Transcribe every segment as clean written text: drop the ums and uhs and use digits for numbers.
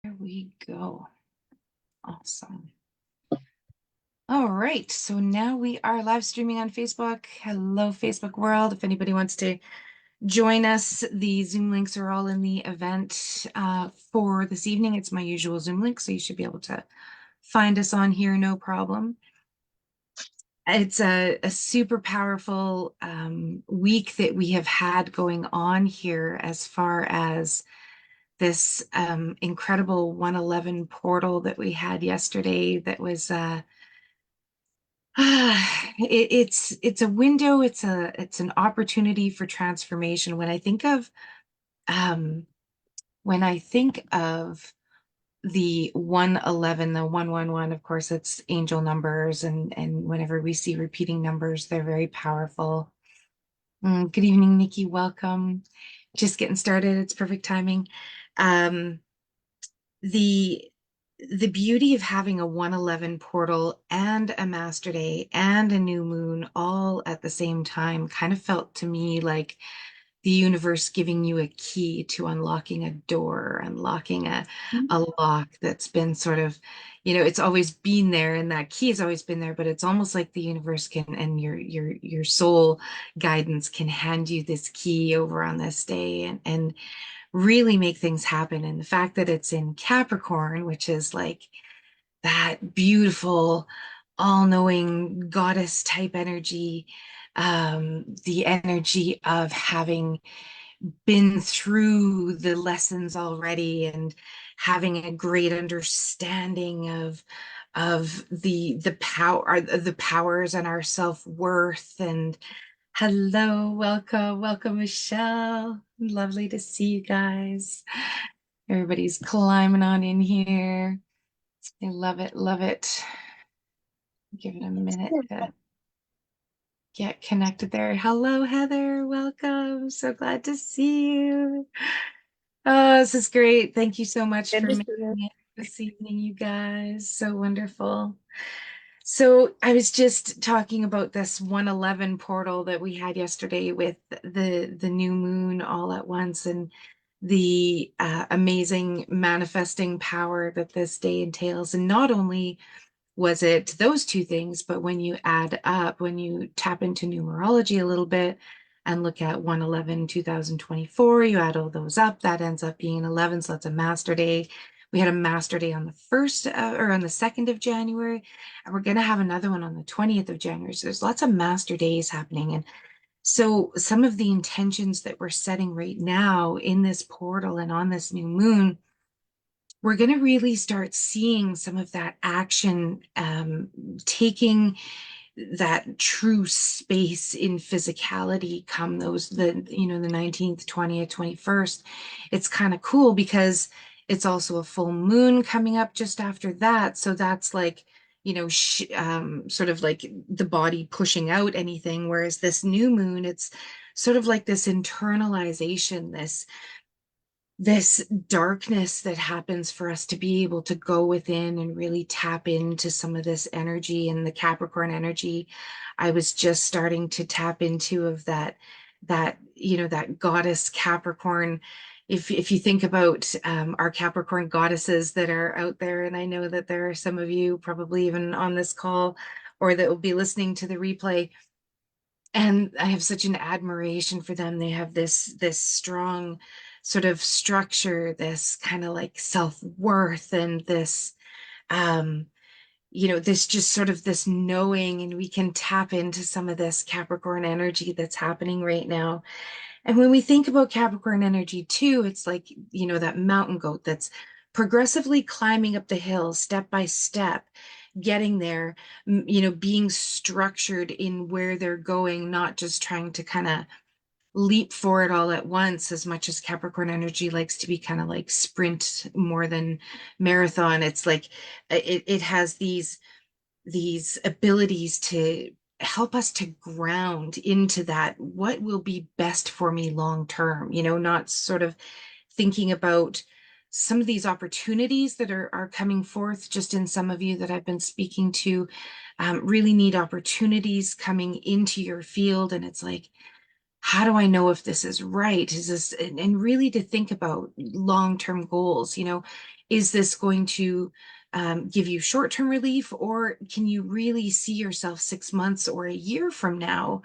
There we go. Awesome. All right, so now we are live streaming on Facebook. Hello, Facebook world. If anybody wants to join us, the Zoom links are all in the event for this evening. It's my usual Zoom link, so you should be able to find us on here, no problem. It's a super powerful week that we have had going on here as far as this incredible 111 portal that we had yesterday that was it's a window, it's an opportunity for transformation. Um when I think of the 111, the 111, of course, it's angel numbers, and whenever we see repeating numbers, they're very powerful. Good evening, Nikki. Welcome. Just getting started. It's perfect timing. Um, the the beauty of having a 111 portal and a master day and a new moon all at the same time kind of felt to me like the universe giving you a key to unlocking a door, unlocking a lock that's been sort of, it's always been there, and that key has always been there, but it's almost like the universe can, and your soul guidance can hand you this key over on this day and really make things happen. And the fact that it's in Capricorn, which is like that beautiful, all-knowing goddess type energy, the energy of having been through the lessons already and having a great understanding of the powers and our self-worth. And hello, welcome, Michelle. Lovely to see you guys. Everybody's climbing on in here. I love it, love it. Give it a minute to get connected there. Hello, Heather. Welcome. So glad to see you. Oh, this is great. Thank you so much Good for to see making you. it this evening, you guys. So wonderful. So I was just talking about this 111 portal that we had yesterday with the new moon all at once, and the amazing manifesting power that this day entails. And not only was it those two things, but when you add up, when you tap into numerology a little bit and look at 111 2024, you add all those up, that ends up being 11. So that's a master day. We had a master day on the 1st or on the 2nd of January, and we're going to have another one on the 20th of January. So there's lots of master days happening. And so some of the intentions that we're setting right now in this portal and on this new moon, we're going to really start seeing some of that action, taking that true space in physicality come the 19th, 20th, 21st. It's kind of cool because it's also a full moon coming up just after that. So that's like, sort of like the body pushing out anything. Whereas this new moon, it's sort of like this internalization, this darkness that happens for us to be able to go within and really tap into some of this energy. And the Capricorn energy I was just starting to tap into, of that goddess Capricorn. If you think about our Capricorn goddesses that are out there, and I know that there are some of you probably even on this call or that will be listening to the replay, and I have such an admiration for them. They have this strong sort of structure, this kind of like self-worth, and this this just sort of this knowing, and we can tap into some of this Capricorn energy that's happening right now. And when we think about Capricorn energy too, it's like, that mountain goat that's progressively climbing up the hill step by step, getting there, being structured in where they're going, not just trying to kind of leap for it all at once, as much as Capricorn energy likes to be kind of like sprint more than marathon. It's like it has these abilities to help us to ground into that what will be best for me long term, not sort of thinking about some of these opportunities that are coming forth. Just in some of you that I've been speaking to, really need opportunities coming into your field, and it's like, how do I know if this is right? Is this, and really to think about long-term goals, is this going to give you short-term relief, or can you really see yourself 6 months or a year from now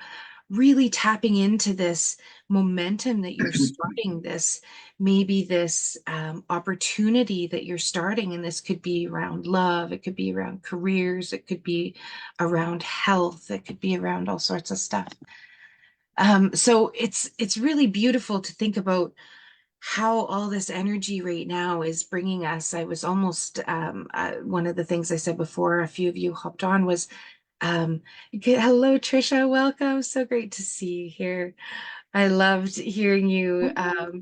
really tapping into this momentum that you're starting, this maybe this opportunity that you're starting? And this could be around love, it could be around careers, it could be around health, it could be around all sorts of stuff. So it's really beautiful to think about how all this energy right now is bringing us. I was almost one of the things I said before a few of you hopped on was hello Trisha, welcome. So great to see you here. I loved hearing you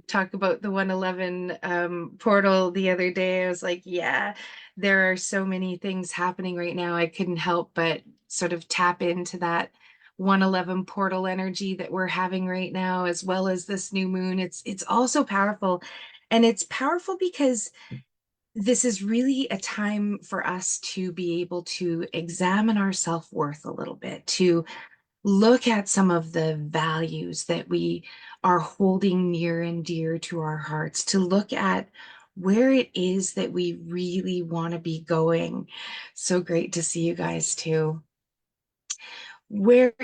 talk about the 111 portal the other day. I was like, yeah, there are so many things happening right now. I couldn't help but sort of tap into that 111 portal energy that we're having right now, as well as this new moon. It's also powerful. And it's powerful because this is really a time for us to be able to examine our self-worth a little bit, to look at some of the values that we are holding near and dear to our hearts, to look at where it is that we really want to be going. So great to see you guys too. What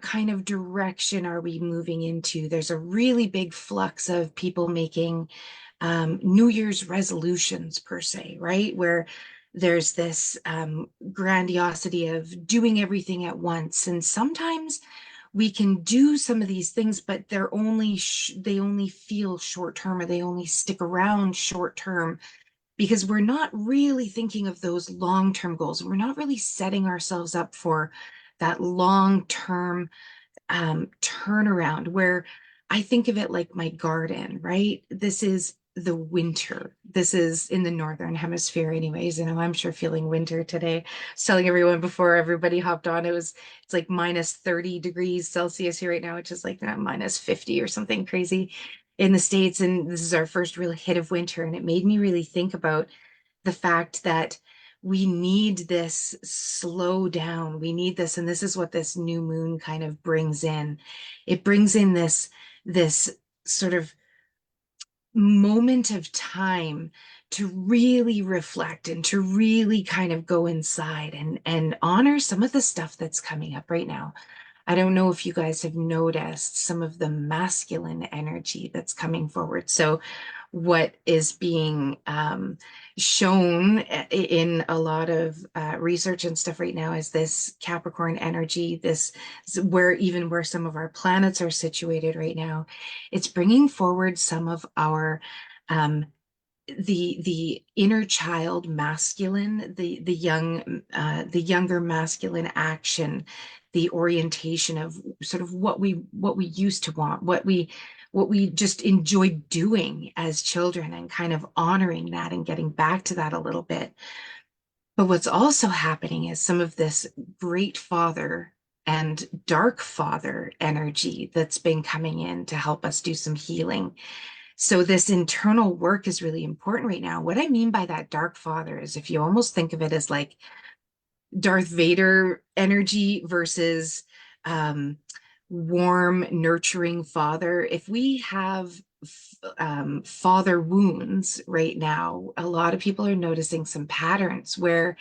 kind of direction are we moving into? There's a really big flux of people making New Year's resolutions per se, right? Where there's this grandiosity of doing everything at once. And sometimes we can do some of these things, but they only feel short term, or they only stick around short term, because we're not really thinking of those long-term goals. We're not really setting ourselves up for that long-term turnaround, where I think of it like my garden, right? This is the winter. This is in the northern hemisphere anyways. And I'm sure feeling winter today. I was telling everyone before everybody hopped on, it's like minus 30 degrees Celsius here right now, which is like minus 50 or something crazy in the States. And this is our first real hit of winter. And it made me really think about the fact that we need this slow down. We need this, and this is what this new moon kind of brings in. It brings in this sort of moment of time to really reflect and to really kind of go inside and honor some of the stuff that's coming up right now. I don't know if you guys have noticed some of the masculine energy that's coming forward. So, what is being shown in a lot of research and stuff right now is this Capricorn energy, this where some of our planets are situated right now. It's bringing forward some of our um, the inner child masculine, the younger masculine action, the orientation of sort of what we used to want, what we just enjoyed doing as children, and kind of honoring that and getting back to that a little bit. But what's also happening is some of this great father and dark father energy that's been coming in to help us do some healing. So this internal work is really important right now. What I mean by that dark father is, if you almost think of it as like Darth Vader energy versus um, warm, nurturing father. If we have father wounds right now, a lot of people are noticing some patterns where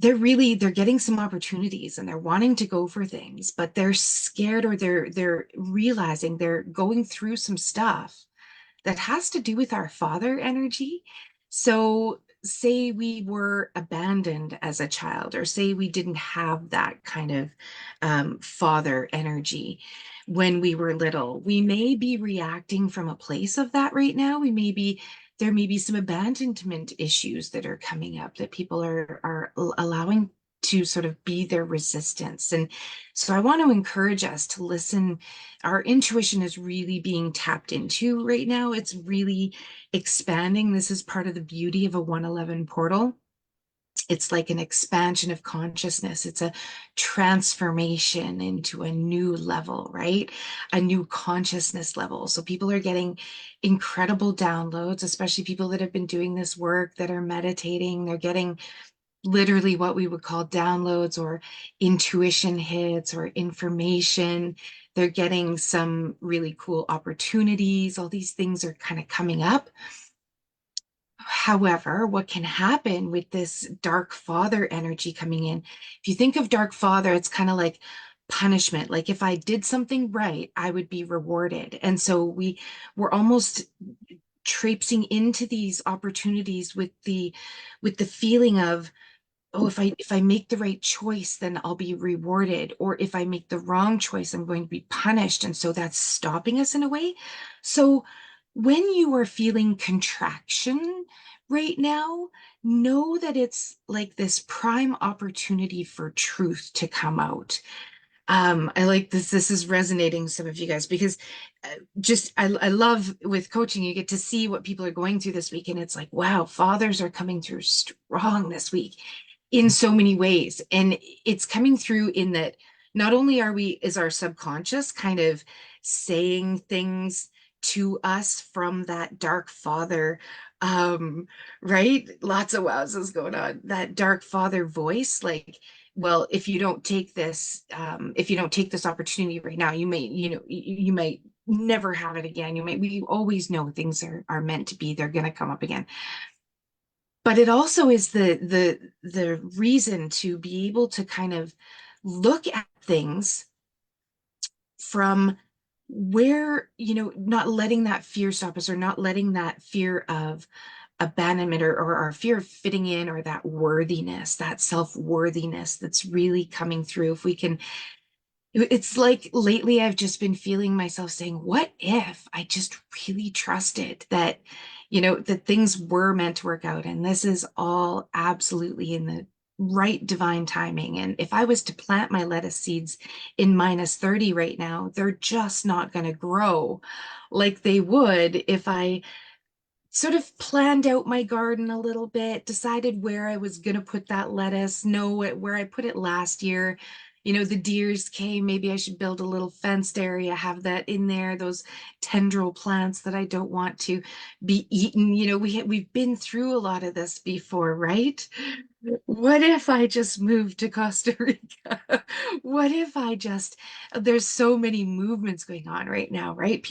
they're getting some opportunities and they're wanting to go for things, but they're scared, or they're realizing they're going through some stuff that has to do with our father energy. So, say we were abandoned as a child, or say we didn't have that kind of father energy when we were little, we may be reacting from a place of that right now. There may be some abandonment issues that are coming up that people are allowing to sort of be their resistance. And so I want to encourage us to listen. Our intuition is really being tapped into right now. It's really expanding. This is part of the beauty of a 111 portal. It's like an expansion of consciousness. It's a transformation into a new level, right? A new consciousness level. So people are getting incredible downloads, especially people that have been doing this work, that are meditating. They're getting literally what we would call downloads or intuition hits or information. They're getting some really cool opportunities. All these things are kind of coming up. However, what can happen with this dark father energy coming in, if you think of dark father, it's kind of like punishment. Like if I did something right, I would be rewarded. And so we're almost traipsing into these opportunities with the feeling of, oh, if I make the right choice, then I'll be rewarded. Or if I make the wrong choice, I'm going to be punished. And so that's stopping us in a way. So when you are feeling contraction right now, know that it's like this prime opportunity for truth to come out. I like this. This is resonating some of you guys because just I love with coaching, you get to see what people are going through this week. And it's like, wow, fathers are coming through strong this week in so many ways. And it's coming through in that not only is our subconscious kind of saying things to us from that dark father, um, right? Lots of wowzers going on. That dark father voice, like, well, if you don't take this opportunity right now, you might never have it again. We always know things are meant to be, they're going to come up again. But it also is the reason to be able to kind of look at things from where, not letting that fear stop us, or not letting that fear of abandonment, or our fear of fitting in, or that worthiness, that self-worthiness that's really coming through. If we can, it's like lately I've just been feeling myself saying, what if I just really trusted that, that things were meant to work out, and this is all absolutely in the right divine timing. And if I was to plant my lettuce seeds in -30 right now, they're just not going to grow like they would if I sort of planned out my garden a little bit, decided where I was going to put that lettuce, know where I put it last year. The deers came, maybe I should build a little fenced area, have that in there, those tendril plants that I don't want to be eaten. We've been through a lot of this before, right? What if I just moved to Costa Rica? What if there's so many movements going on right now, right?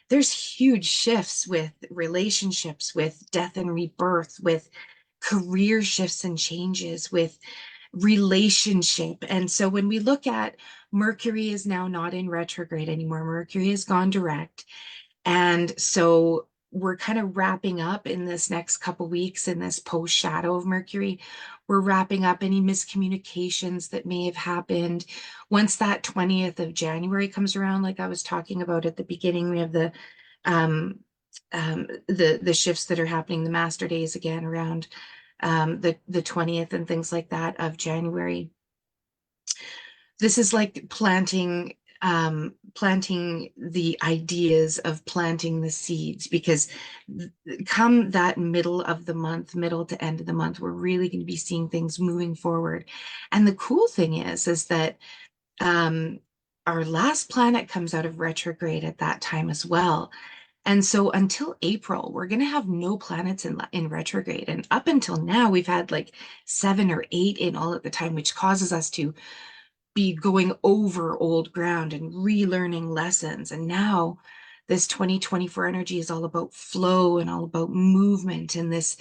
There's huge shifts with relationships, with death and rebirth, with career shifts and changes, with relationship. And so when we look at Mercury is now not in retrograde anymore, Mercury has gone direct. And so we're kind of wrapping up in this next couple weeks in this post shadow of Mercury. We're wrapping up any miscommunications that may have happened. Once that 20th of January comes around, like I was talking about at the beginning, we have um, the shifts that are happening, the master days again around the 20th and things like that of January. This is like planting the ideas of planting the seeds, because come that middle of the month, middle to end of the month, we're really going to be seeing things moving forward. And the cool thing is that um, our last planet comes out of retrograde at that time as well. And so until April, we're going to have no planets in retrograde. And up until now, we've had like 7 or 8 in all at the time, which causes us to be going over old ground and relearning lessons. And now this 2024 energy is all about flow and all about movement. And this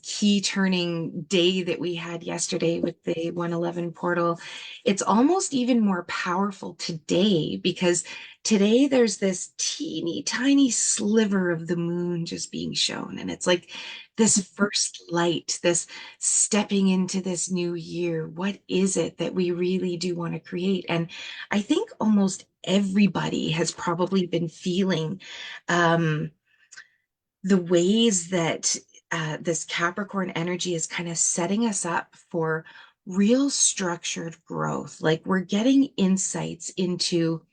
key turning day that we had yesterday with the 111 portal, it's almost even more powerful today, because today there's this teeny tiny sliver of the moon just being shown. And it's like this first light, this stepping into this new year. What is it that we really do want to create? And I think almost everybody has probably been feeling the ways that this Capricorn energy is kind of setting us up for real structured growth. Like we're getting insights into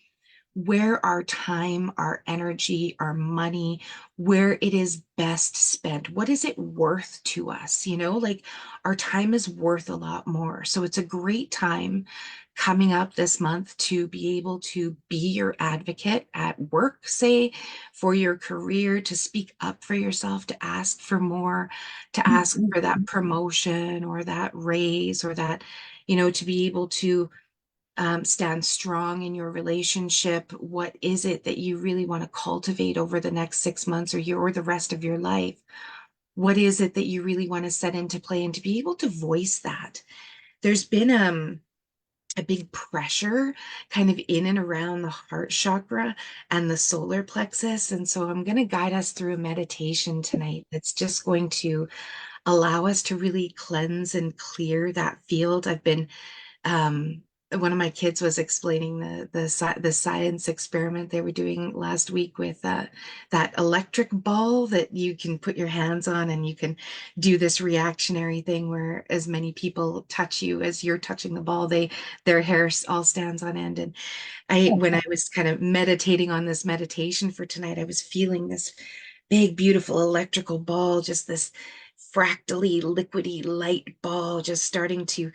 where our time, our energy, our money, where it is best spent. What is it worth to us? Like our time is worth a lot more. So it's a great time coming up this month to be able to be your advocate at work, say, for your career, to speak up for yourself, to ask for more, to ask for that promotion or that raise or that, to be able to stand strong in your relationship. What is it that you really want to cultivate over the next 6 months or year or the rest of your life? What is it that you really want to set into play and to be able to voice that? There's been a big pressure kind of in and around the heart chakra and the solar plexus. And so I'm going to guide us through a meditation tonight that's just going to allow us to really cleanse and clear that field. I've been um, one of my kids was explaining the science experiment they were doing last week with that electric ball that you can put your hands on, and you can do this reactionary thing where as many people touch you as you're touching the ball, their hair all stands on end. And when I was kind of meditating on this meditation for tonight, I was feeling this big, beautiful electrical ball, just this fractally liquidy light ball just starting to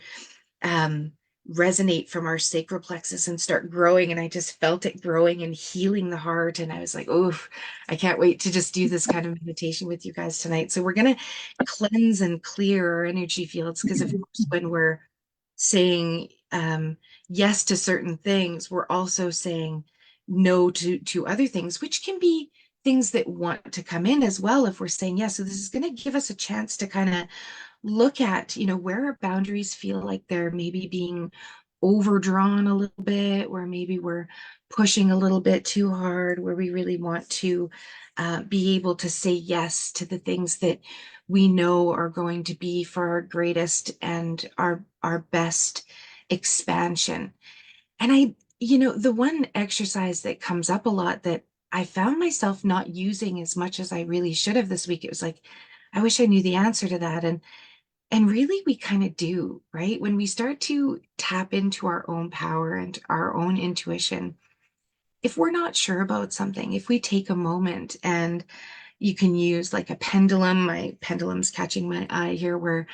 um, resonate from our sacral plexus and start growing. And I just felt it growing and healing the heart. And I was like, oh, I can't wait to just do this kind of meditation with you guys tonight. So we're going to cleanse and clear our energy fields because, of course, when we're saying yes to certain things, we're also saying no to other things, which can be things that want to come in as well if we're saying yes. So this is going to give us a chance to kind of look at, where our boundaries feel like they're maybe being overdrawn a little bit, where maybe we're pushing a little bit too hard, where we really want to be able to say yes to the things that we know are going to be for our greatest and our best expansion. And the one exercise that comes up a lot that I found myself not using as much as I really should have this week, it was like, I wish I knew the answer to that. And really, we kind of do, right? When we start to tap into our own power and our own intuition, if we're not sure about something, if we take a moment, and you can use like a pendulum, my pendulum's catching my eye here, where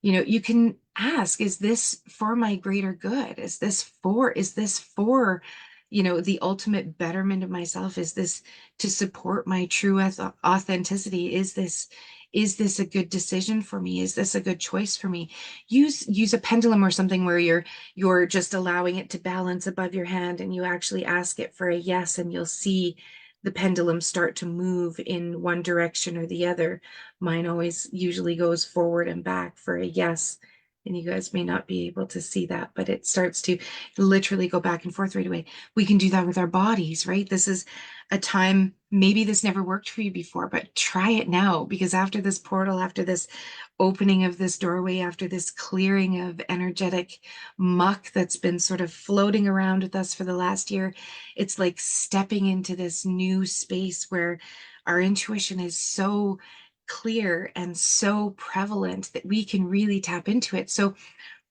you can ask, is this for my greater good? Is this for the ultimate betterment of myself? Is this to support my true authenticity? Is this a good decision for me? Is this a good choice for me? Use a pendulum or something where you're just allowing it to balance above your hand, and you actually ask it for a yes, and you'll see the pendulum start to move in one direction or the other. Mine always usually goes forward and back for a yes. And you guys may not be able to see that, but it starts to literally go back and forth right away. We can do that with our bodies, right? This is a time, maybe this never worked for you before, but try it now, because after this portal, after this opening of this doorway, after this clearing of energetic muck that's been sort of floating around with us for the last year, it's like stepping into this new space where our intuition is so clear and so prevalent that we can really tap into it. So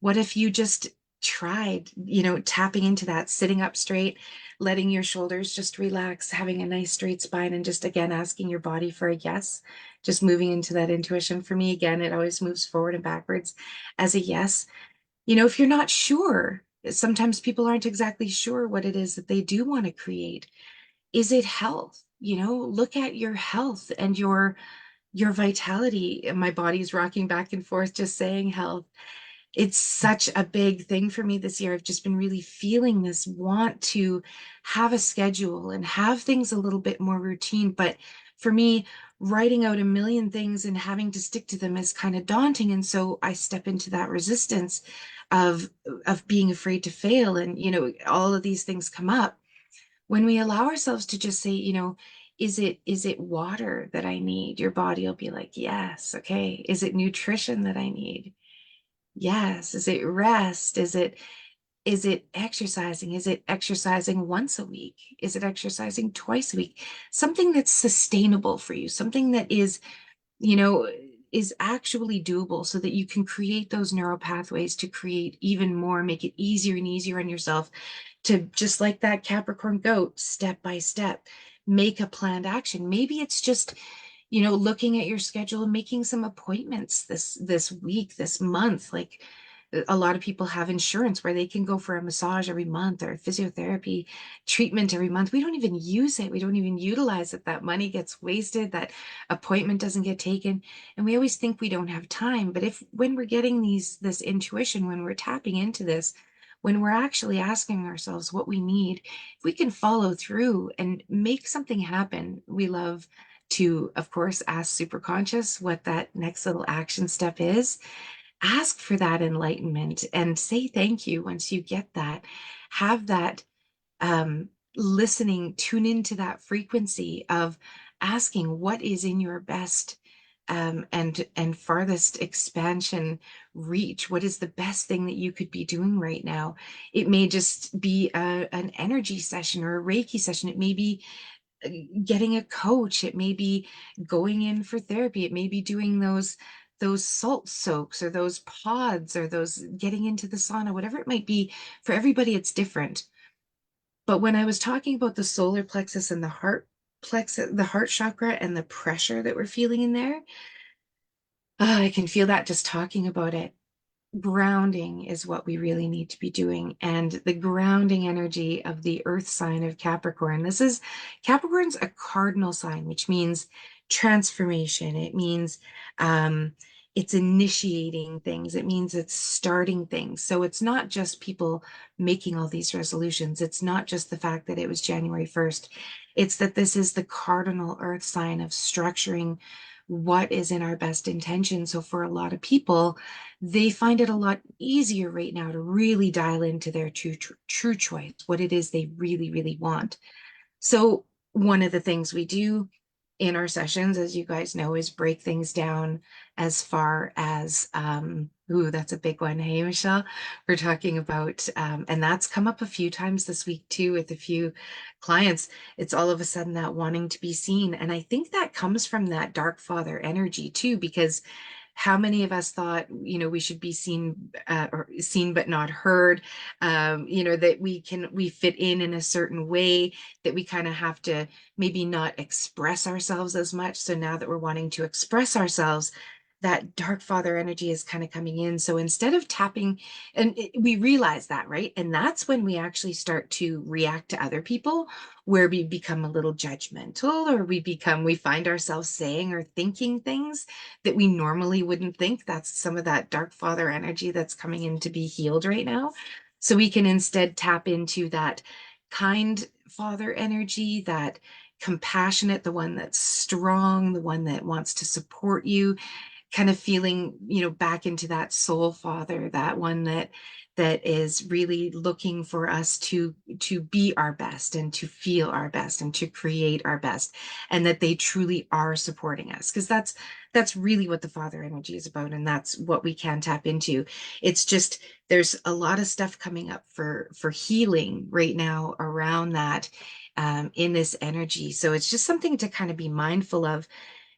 what if you just tried, tapping into that, sitting up straight, letting your shoulders just relax, having a nice straight spine, and just again asking your body for a yes, just moving into that intuition. For me, again, it always moves forward and backwards as a yes. If you're not sure, sometimes people aren't exactly sure what it is that they do want to create. Is it health? Look at your health and your vitality. My body's rocking back and forth just saying health. It's such a big thing for me this year. I've just been really feeling this want to have a schedule and have things a little bit more routine. But for me, writing out a million things and having to stick to them is kind of daunting. And so I step into that resistance of being afraid to fail. And, all of these things come up. When we allow ourselves to just say, is it water that I need? Your body will be like, yes, okay. Is it nutrition that I need? Yes. Is it rest? Is it exercising? Is it exercising once a week? Is it exercising twice a week? Something that's sustainable for you, something that you know, is actually doable so that you can create those neural pathways to create even more, make it easier and easier on yourself to, just like that Capricorn goat, step by step, make a planned action. Maybe it's just, looking at your schedule and making some appointments this week, this month. Like, a lot of people have insurance where they can go for a massage every month or physiotherapy treatment every month. We don't even use it. We don't even utilize it. That money gets wasted. That appointment doesn't get taken. And we always think we don't have time. But when we're getting this intuition, when we're tapping into this, when we're actually asking ourselves what we need, if we can follow through and make something happen, we love to, of course, ask superconscious what that next little action step is. Ask for that enlightenment and say thank you once you get that. Have that listening, tune into that frequency of asking what is in your best and farthest expansion reach. What is the best thing that you could be doing right now? It may just be an energy session or a Reiki session. It may be getting a coach. It may be going in for therapy. It may be doing those salt soaks or those pods or those getting into the sauna, whatever it might be. For everybody, it's different. But when I was talking about the solar plexus and the heart plexus, the heart chakra and the pressure that we're feeling in there, I can feel that just talking about it. Grounding is what we really need to be doing. And the grounding energy of the earth sign of Capricorn. Capricorn's a cardinal sign, which means transformation. It means it's initiating things. It means it's starting things. So it's not just people making all these resolutions. It's not just the fact that it was January 1st. It's that this is the cardinal earth sign of structuring what is in our best intention. So for a lot of people, they find it a lot easier right now to really dial into their true choice, what it is they really, really want. So one of the things we do in our sessions, as you guys know, is break things down as far as, ooh, that's a big one. Hey, Michelle, we're talking about, and that's come up a few times this week too with a few clients. It's all of a sudden that wanting to be seen. And I think that comes from that dark father energy too, because how many of us thought, we should be seen or seen but not heard, that we fit in a certain way, that we kind of have to maybe not express ourselves as much. So now that we're wanting to express ourselves, that dark father energy is kind of coming in. So instead of tapping, we realize that, right? And that's when we actually start to react to other people, where we become a little judgmental, or we find ourselves saying or thinking things that we normally wouldn't think. That's some of that dark father energy that's coming in to be healed right now. So we can instead tap into that kind father energy, that compassionate, the one that's strong, the one that wants to support you, kind of feeling, back into that soul father, that one that is really looking for us to be our best and to feel our best and to create our best, and that they truly are supporting us, because that's really what the father energy is about, and that's what we can tap into. It's just there's a lot of stuff coming up for healing right now around that, in this energy. So it's just something to kind of be mindful of,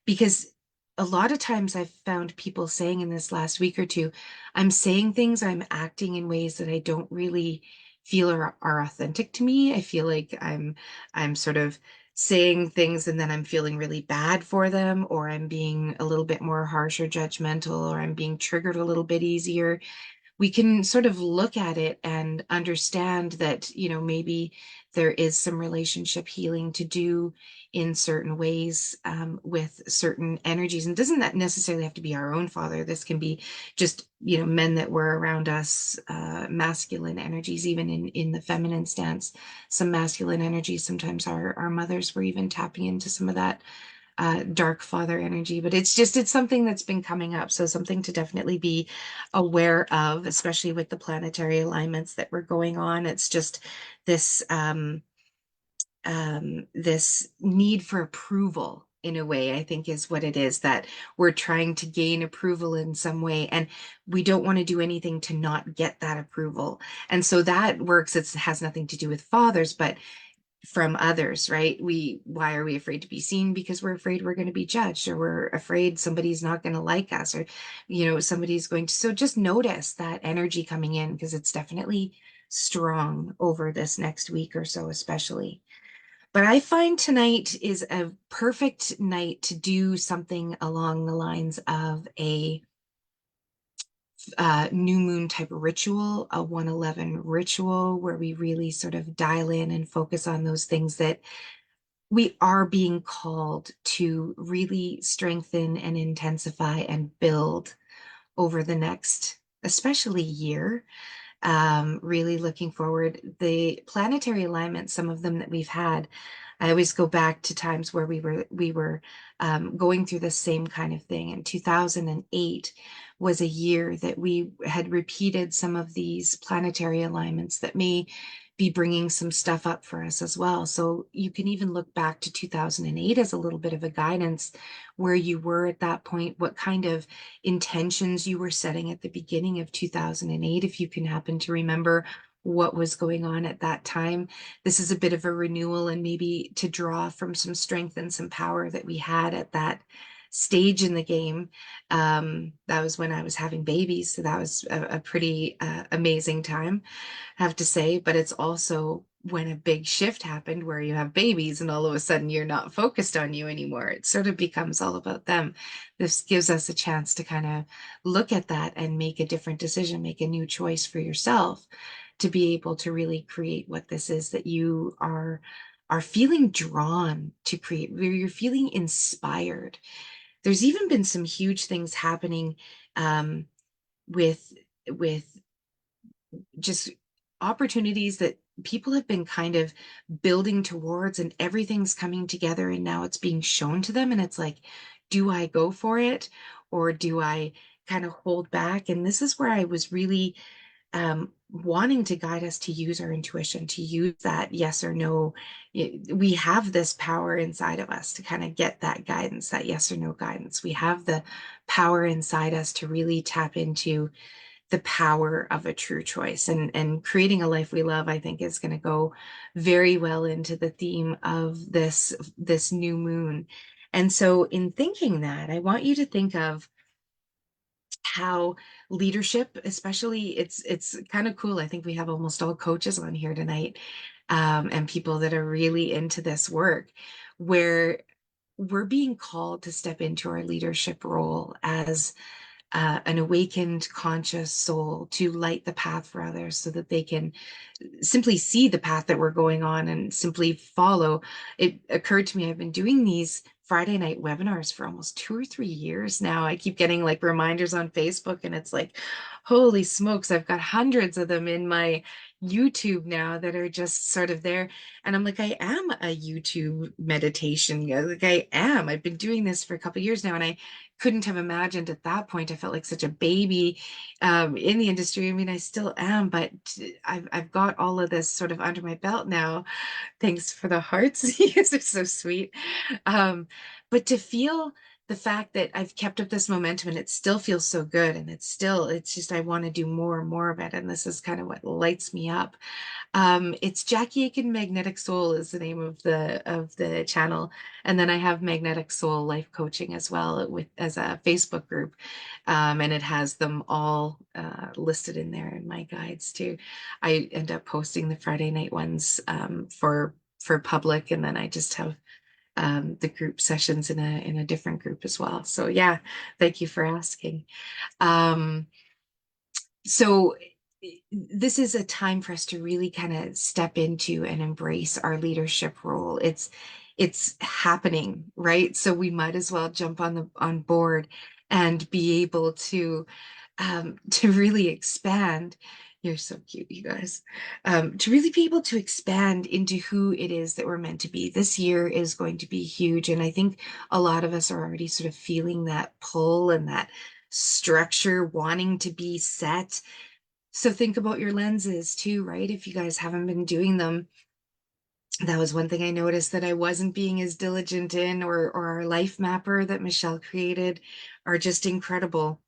because a lot of times I've found people saying in this last week or two, I'm saying things, I'm acting in ways that I don't really feel are authentic to me. I feel like I'm sort of saying things and then I'm feeling really bad for them, or I'm being a little bit more harsh or judgmental, or I'm being triggered a little bit easier. We can sort of look at it and understand that, maybe there is some relationship healing to do in certain ways, with certain energies. And doesn't that necessarily have to be our own father? This can be just, men that were around us, masculine energies, even in the feminine stance, some masculine energies. Sometimes our mothers were even tapping into some of that dark father energy. But it's something that's been coming up. So something to definitely be aware of, especially with the planetary alignments that were going on. It's just this this need for approval, in a way, I think, is what it is, that we're trying to gain approval in some way, and we don't want to do anything to not get that approval. And so that works. It has nothing to do with fathers, but from others, right? Why are we afraid to be seen? Because we're afraid we're going to be judged, or we're afraid somebody's not going to like us, or somebody's going to. So just notice that energy coming in, because it's definitely strong over this next week or so, especially. But I find tonight is a perfect night to do something along the lines of a new moon type of ritual, a 111 ritual, where we really sort of dial in and focus on those things that we are being called to really strengthen and intensify and build over the next, especially year. Really looking forward. The planetary alignments, some of them that we've had, I always go back to times where we were going through the same kind of thing. And 2008 was a year that we had repeated some of these planetary alignments that may be bringing some stuff up for us as well. So you can even look back to 2008 as a little bit of a guidance where you were at that point, what kind of intentions you were setting at the beginning of 2008, if you can happen to remember what was going on at that time. This is a bit of a renewal and maybe to draw from some strength and some power that we had at that stage in the game. That was when I was having babies, so that was a pretty amazing time, I have to say. But it's also when a big shift happened where you have babies and all of a sudden you're not focused on you anymore. It sort of becomes all about them. This gives us a chance to kind of look at that and make a different decision, make a new choice for yourself to be able to really create what this is that you are feeling drawn to create, where you're feeling inspired. There's even been some huge things happening um, with just opportunities that people have been kind of building towards, and everything's coming together and now it's being shown to them, and it's like, do I go for it or do I kind of hold back? And this is where I was really wanting to guide us to use our intuition, to use that yes or no. We have this power inside of us to kind of get that guidance, that yes or no guidance. We have the power inside us to really tap into the power of a true choice, and creating a life we love, I think, is going to go very well into the theme of this new moon. And so in thinking that, I want you to think of how leadership, especially, it's kind of cool. I think we have almost all coaches on here tonight, and people that are really into this work, where we're being called to step into our leadership role as an awakened conscious soul to light the path for others so that they can simply see the path that we're going on and simply follow. It occurred to me, I've been doing these Friday night webinars for almost 2 or 3 years now. I keep getting like reminders on Facebook, and it's like, holy smokes, I've got hundreds of them in my YouTube now that are just sort of there. And I'm like, I am a YouTube meditation. Like I am. I've been doing this for a couple of years now, and I couldn't have imagined at that point. I felt like such a baby in the industry. I mean, I still am, but I've got all of this sort of under my belt now. Thanks for the hearts. You guys are so sweet. Um, but to feel the fact that I've kept up this momentum and it still feels so good, and it's just, I want to do more and more of it. And this is kind of what lights me up. It's Jackie Aiken Magnetic Soul is the name of the channel, and then I have Magnetic Soul Life Coaching as well with as a Facebook group, and it has them all listed in there in my guides too. I end up posting the Friday night ones for public, and then I just have the group sessions in a different group as well. So yeah, thank you for asking. Um, so this is a time for us to really kind of step into and embrace our leadership role. It's happening, right? So we might as well jump on board and be able to really expand. You're so cute, you guys. To really be able to expand into who it is that we're meant to be. This year is going to be huge, and I think a lot of us are already sort of feeling that pull and that structure wanting to be set. So think about your lenses too, right? If you guys haven't been doing them, that was one thing I noticed that I wasn't being as diligent in, or our life mapper that Michelle created are just incredible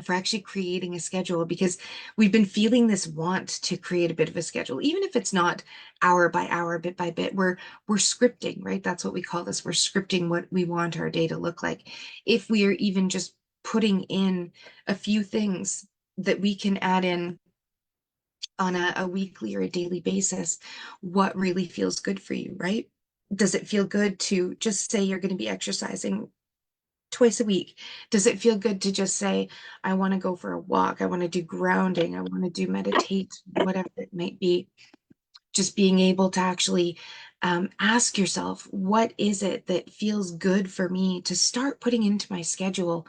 for actually creating a schedule, because we've been feeling this want to create a bit of a schedule, even if it's not hour by hour, bit by bit. We're scripting, right? That's what we call this. We're scripting what we want our day to look like. If we are even just putting in a few things that we can add in on a weekly or a daily basis what really feels good for you, right? Does it feel good to just say you're going to be exercising twice a week? Does it feel good to just say, I want to go for a walk, I want to do grounding, I want to do meditate, whatever it might be? Just being able to actually ask yourself, what is it that feels good for me to start putting into my schedule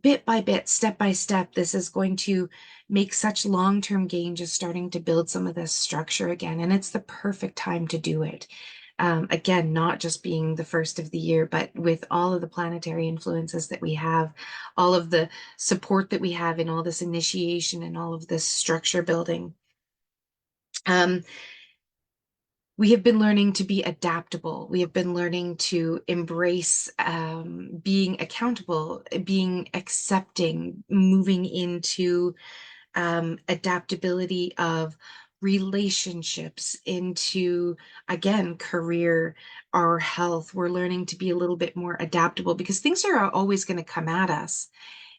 bit by bit, step by step? This is going to make such long-term gain, just starting to build some of this structure again. And it's the perfect time to do it. Again, not just being the first of the year, but with all of the planetary influences that we have, all of the support that we have in all this initiation and all of this structure building. Um, we have been learning to be adaptable. We have been learning to embrace being accountable, being accepting, moving into adaptability of relationships, into, again, career, our health. We're learning to be a little bit more adaptable because things are always going to come at us.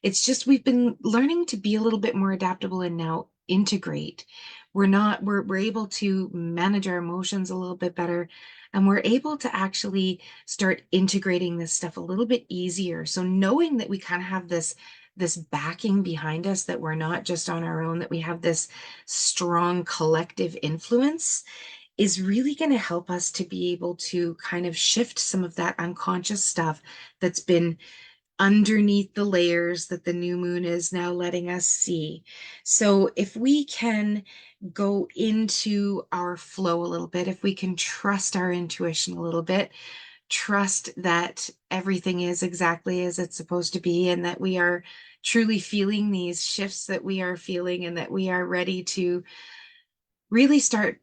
It's just we've been learning to be a little bit more adaptable and now integrate. We're able to manage our emotions a little bit better, and we're able to actually start integrating this stuff a little bit easier. So knowing that we kind of have this backing behind us, that we're not just on our own, that we have this strong collective influence, is really going to help us to be able to kind of shift some of that unconscious stuff that's been underneath the layers that the new moon is now letting us see. So if we can go into our flow a little bit, if we can trust our intuition a little bit, trust that everything is exactly as it's supposed to be, and that we are truly feeling these shifts that we are feeling, and that we are ready to really start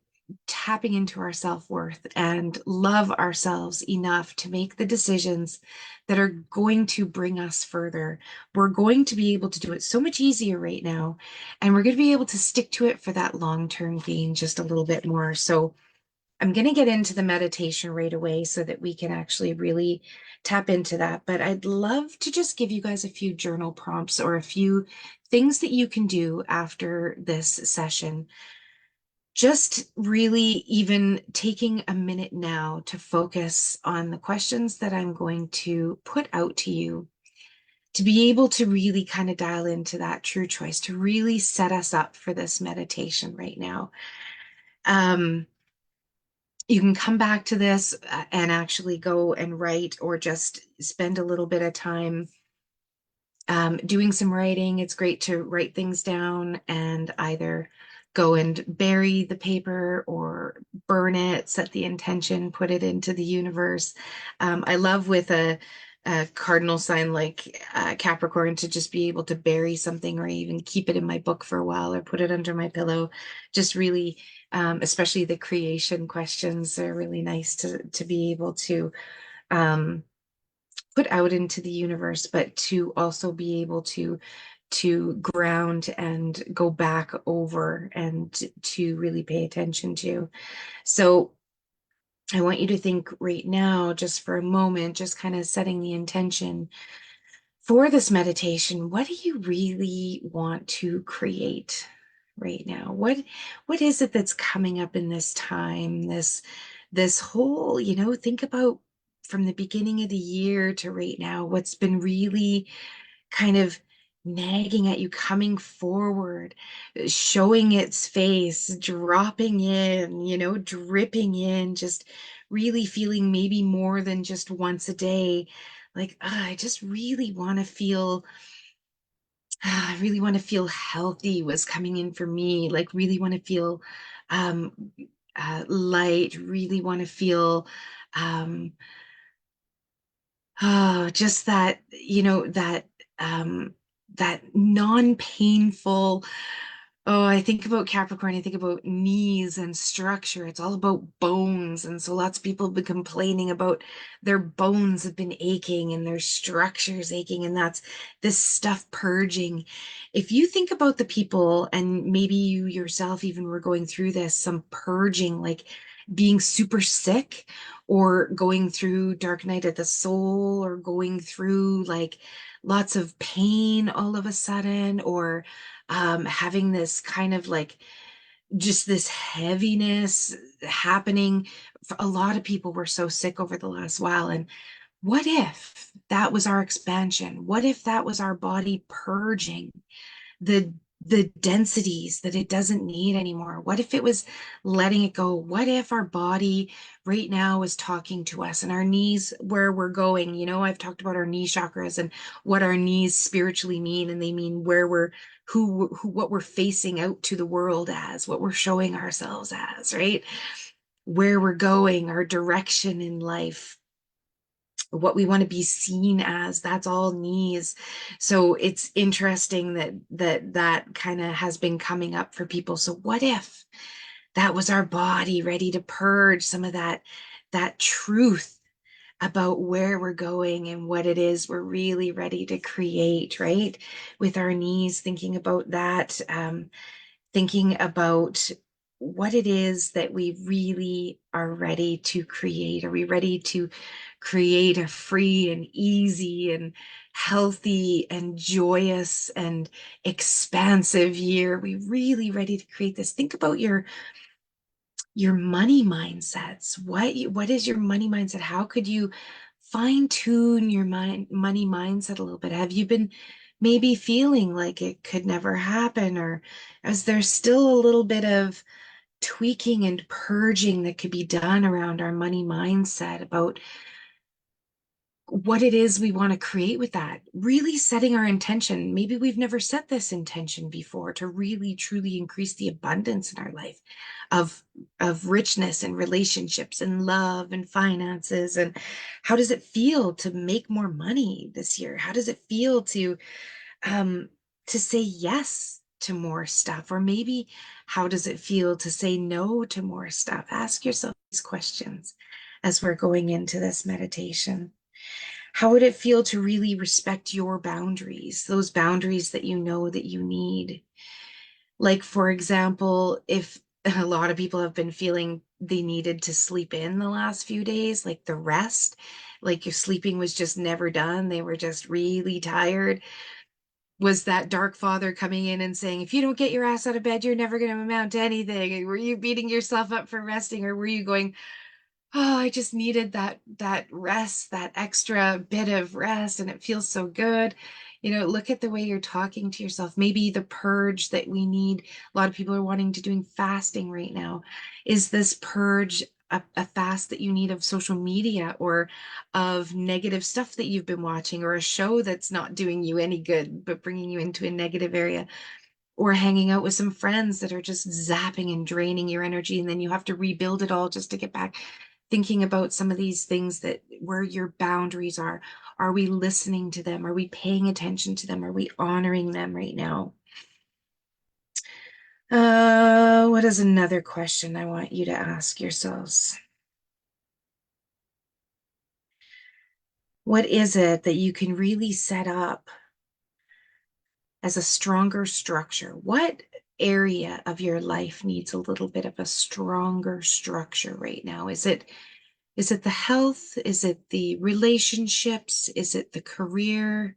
tapping into our self-worth and love ourselves enough to make the decisions that are going to bring us further. We're going to be able to do it so much easier right now, and we're going to be able to stick to it for that long-term gain just a little bit more. So I'm going to get into the meditation right away so that we can actually really tap into that. But I'd love to just give you guys a few journal prompts or a few things that you can do after this session. Just really even taking a minute now to focus on the questions that I'm going to put out to you, to be able to really kind of dial into that true choice, to really set us up for this meditation right now. You can come back to this and actually go and write, or just spend a little bit of time doing some writing. It's great to write things down and either go and bury the paper or burn it, set the intention, put it into the universe. I love with a cardinal sign like Capricorn to just be able to bury something, or even keep it in my book for a while, or put it under my pillow. Just really, especially the creation questions are really nice to be able to put out into the universe, but to also be able to ground and go back over and to really pay attention to. So I want you to think right now, just for a moment, just kind of setting the intention for this meditation. What do you really want to create right now? What is it that's coming up in this time, this whole, think about from the beginning of the year to right now, what's been really kind of nagging at you, coming forward, showing its face, dropping in, dripping in, just really feeling maybe more than just once a day. Like, I just really want to feel, I really want to feel healthy was coming in for me. Like, really want to feel um, light, really want to feel um, just that, um, that non-painful. Oh, I think about Capricorn, I think about knees and structure. It's all about bones. And so lots of people have been complaining about their bones have been aching and their structures aching, and that's this stuff purging. If you think about the people, and maybe you yourself even were going through this, some purging, like being super sick, or going through dark night of the soul, or going through like lots of pain all of a sudden, or having this kind of like just this heaviness happening. A lot of people were so sick over the last while. And what if that was our expansion? What if that was our body purging the the densities that it doesn't need anymore? What if it was letting it go? What if our body right now is talking to us and our knees, where we're going? I've talked about our knee chakras and what our knees spiritually mean, and they mean where we're who what we're facing out to the world as, what we're showing ourselves as, right? Where we're going, our direction in life, what we want to be seen as, that's all knees. So it's interesting that kind of has been coming up for people. So what if that was our body ready to purge some of that truth about where we're going and what it is we're really ready to create, right? With our knees, thinking about that, thinking about what it is that we really are ready to create. Are we ready to create a free and easy and healthy and joyous and expansive year? Are we really ready to create this? Think about your money mindsets. What is your money mindset? How could you fine tune your money mindset a little bit? Have you been maybe feeling like it could never happen, or is there still a little bit of tweaking and purging that could be done around our money mindset about what it is we want to create with that? Really setting our intention. Maybe we've never set this intention before to really truly increase the abundance in our life of richness and relationships and love and finances. And how does it feel to make more money this year? How does it feel um to say yes to more stuff? Or maybe how does it feel to say no to more stuff? Ask yourself these questions as we're going into this meditation. How would it feel to really respect your boundaries, those boundaries that you know that you need? Like, for example, if a lot of people have been feeling they needed to sleep in the last few days, like the rest, like your sleeping was just never done, they were just really tired. Was that dark father coming in and saying, if you don't get your ass out of bed, you're never going to amount to anything? Were you beating yourself up for resting, or were you going, oh, I just needed that rest, that extra bit of rest, and it feels so good? Look at the way you're talking to yourself. Maybe the purge that we need. A lot of people are wanting to doing fasting right now. Is this purge a fast that you need of social media or of negative stuff that you've been watching, or a show that's not doing you any good but bringing you into a negative area? Or hanging out with some friends that are just zapping and draining your energy, and then you have to rebuild it all just to get back. Thinking about some of these things, that where your boundaries are we listening to them? Are we paying attention to them? Are we honoring them right now? What is another question I want you to ask yourselves? What is it that you can really set up as a stronger structure? What area of your life needs a little bit of a stronger structure right now? Is it the health? Is it the relationships? Is it the career?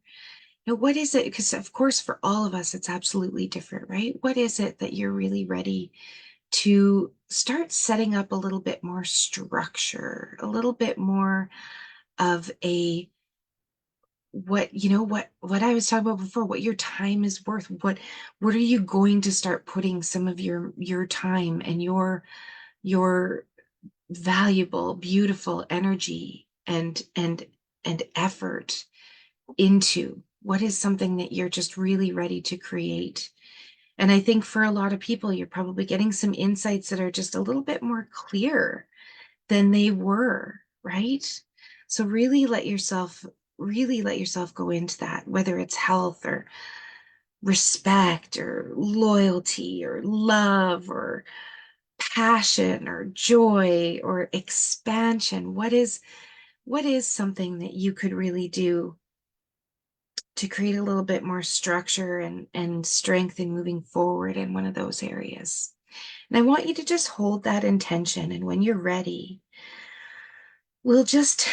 What is it? Because of course, for all of us, it's absolutely different, right? What is it that you're really ready to start setting up a little bit more structure, a little bit more of a what I was talking about before, what your time is worth? What are you going to start putting some of your time and your valuable, beautiful energy and effort into? What is something that you're just really ready to create? And I think for a lot of people, you're probably getting some insights that are just a little bit more clear than they were, right? So really let yourself go into that, whether it's health or respect or loyalty or love or passion or joy or expansion. What is something that you could really do to create a little bit more structure and strength in moving forward in one of those areas? And I want you to just hold that intention. And when you're ready, we'll just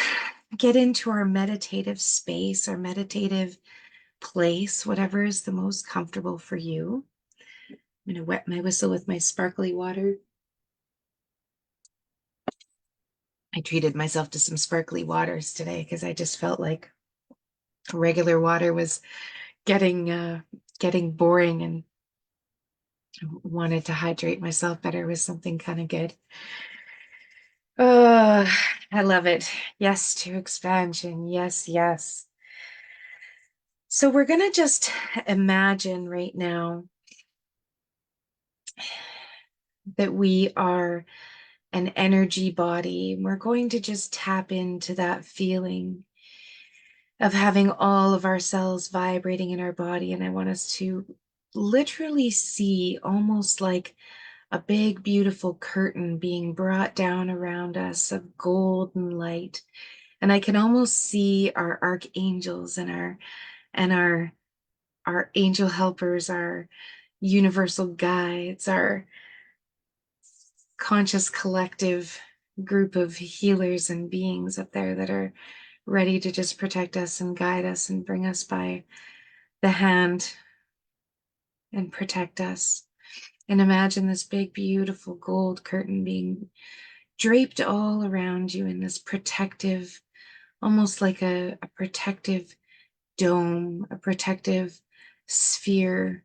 get into our meditative space, our meditative place, whatever is the most comfortable for you. I'm going to wet my whistle with my sparkly water. I treated myself to some sparkly waters today because I just felt like regular water was getting boring and wanted to hydrate myself better with something kind of good. Oh, I love it. Yes to expansion. Yes, yes. So we're going to just imagine right now that we are an energy body. We're going to just tap into that feeling of having all of our cells vibrating in our body. And I want us to literally see almost like a big, beautiful curtain being brought down around us of golden light. And I can almost see our archangels and our angel helpers, our universal guides, our conscious collective group of healers and beings up there that are ready to just protect us and guide us and bring us by the hand and protect us. And imagine this big, beautiful gold curtain being draped all around you in this protective, almost like a protective dome, a protective sphere,